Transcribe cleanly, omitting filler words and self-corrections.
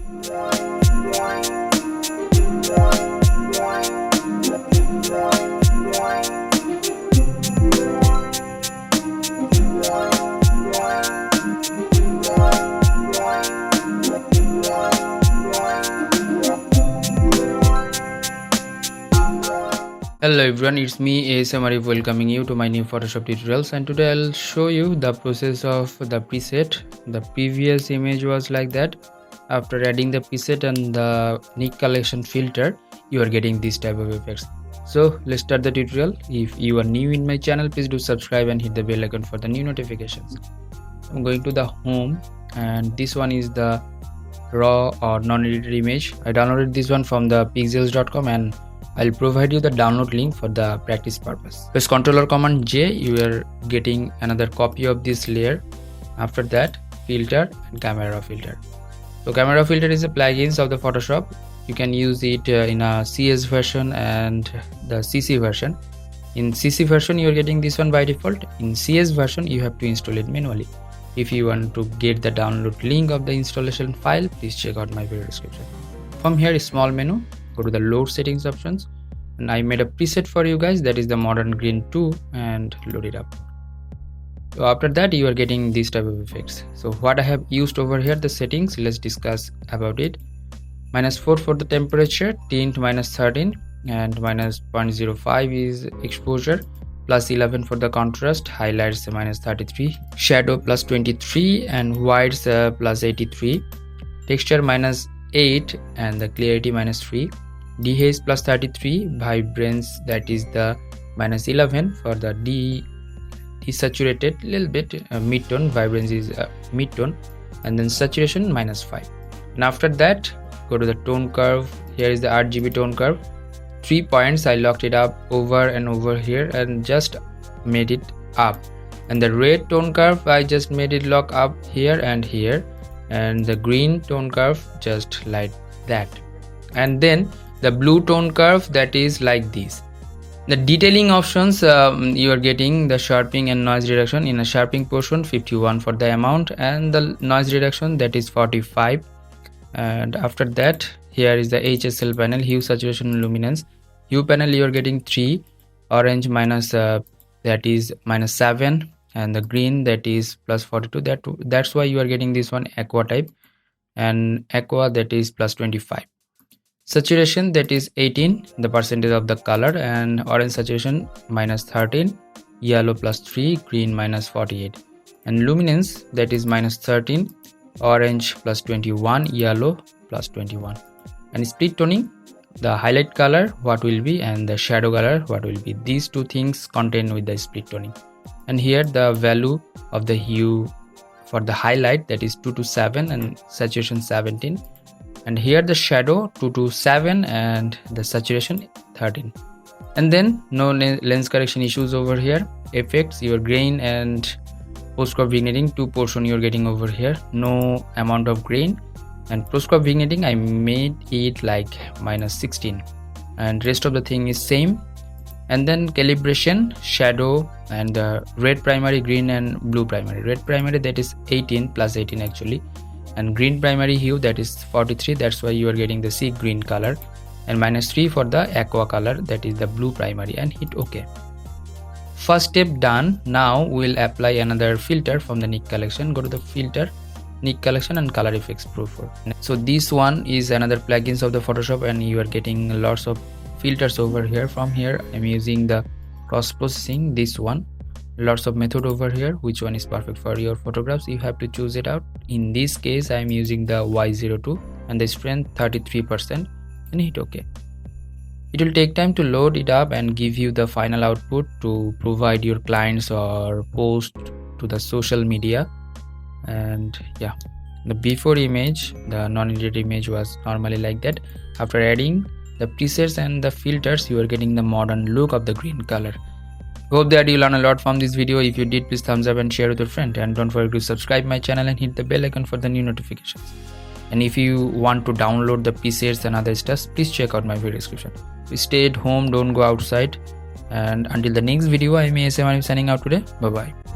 Hello everyone, it's me ASM Arif welcoming you to my new Photoshop tutorials, and today I'll show you the process of the preset. The previous image was like that. After adding the preset and the Nik Collection filter, you are getting this type of effects. So let's start the tutorial. If you are new in my channel, please do subscribe and hit the bell icon for the new notifications. I'm going to the home, and this one is the raw or non-edited image. I downloaded this one from the pixels.com, and I'll provide you the download link for the practice purpose. Press Ctrl or Command J, you are getting another copy of this layer. After that, filter and camera filter. So camera filter is a plugin of the Photoshop. You can use it in a CS version and the CC version. In CC version, you are getting this one by default. In CS version, you have to install it manually. If you want to get the download link of the installation file, please check out my video description. From here, small menu, go to the load settings options, and I made a preset for you guys, that is the modern green 2, and load it up. So after that, you are getting this type of effects. So what I have used over here, the settings, let's discuss about it. -4 for the temperature, tint -13, and -0.05 is exposure, +11 for the contrast, highlights -33, shadow +23, and whites +83, texture -8, and the clarity -3, dehaze +33, vibrance, that is the -11 for the desaturated little bit, mid-tone, vibrance is mid-tone, and then saturation -5. And after that, go to the tone curve. Here is the RGB tone curve. 3 points, I locked it up over and over here and just made it up. And the red tone curve, I just made it lock up here and here, and the green tone curve just like that. And then the blue tone curve, that is like this. The detailing options, you are getting the sharpening and noise reduction. In a sharpening portion, 51 for the amount, and the noise reduction, that is 45. And after that, here is the Hsl panel, hue, saturation, and luminance. Hue panel, you are getting 3, orange that is -7, and the green, that is +42. That's why you are getting this one aqua type, and aqua, that is +25. Saturation, that is 18, the percentage of the color, and orange saturation -13, yellow +3, green -48, and luminance, that is -13, orange +21, yellow +21. And split toning, the highlight color what will be, and the shadow color what will be. These two things contained with the split toning. And here the value of the hue for the highlight, that is 2 to 7, and saturation 17. And here the shadow 2 to 7, and the saturation 13. And then no lens correction issues over here. Effects, your grain and post-crop vignetting, 2 portion you're getting over here, no amount of grain. And post-crop vignetting, I made it like -16, and rest of the thing is same. And then calibration, shadow, and the red primary, green, and blue primary. Red primary, that is 18, +18 actually, and green primary hue, that is 43, that's why you are getting the sea green color, and -3 for the aqua color, that is the blue primary, and hit OK. First step done. Now we'll apply another filter from the Nik Collection. Go to the filter, Nik Collection, and color effects profile. So this one is another plugins of the Photoshop, and you are getting lots of filters over here. From here, I'm using the cross processing, this one. Lots of method over here. Which one is perfect for your photographs? You have to choose it out. In this case, I'm using the Y02, and the strength 33%, and hit OK. It will take time to load it up and give you the final output to provide your clients or post to the social media. And yeah, the before image, the non-edited image was normally like that. After adding the presets and the filters, you are getting the modern look of the green color. Hope that you learn a lot from this video. If you did, please thumbs up and share with your friend, and don't forget to subscribe my channel and hit the bell icon for the new notifications. And if you want to download the presets and other stuff, please check out my video description. Stay at home, don't go outside, and until the next video, I am ASM Arif signing out today. Bye bye.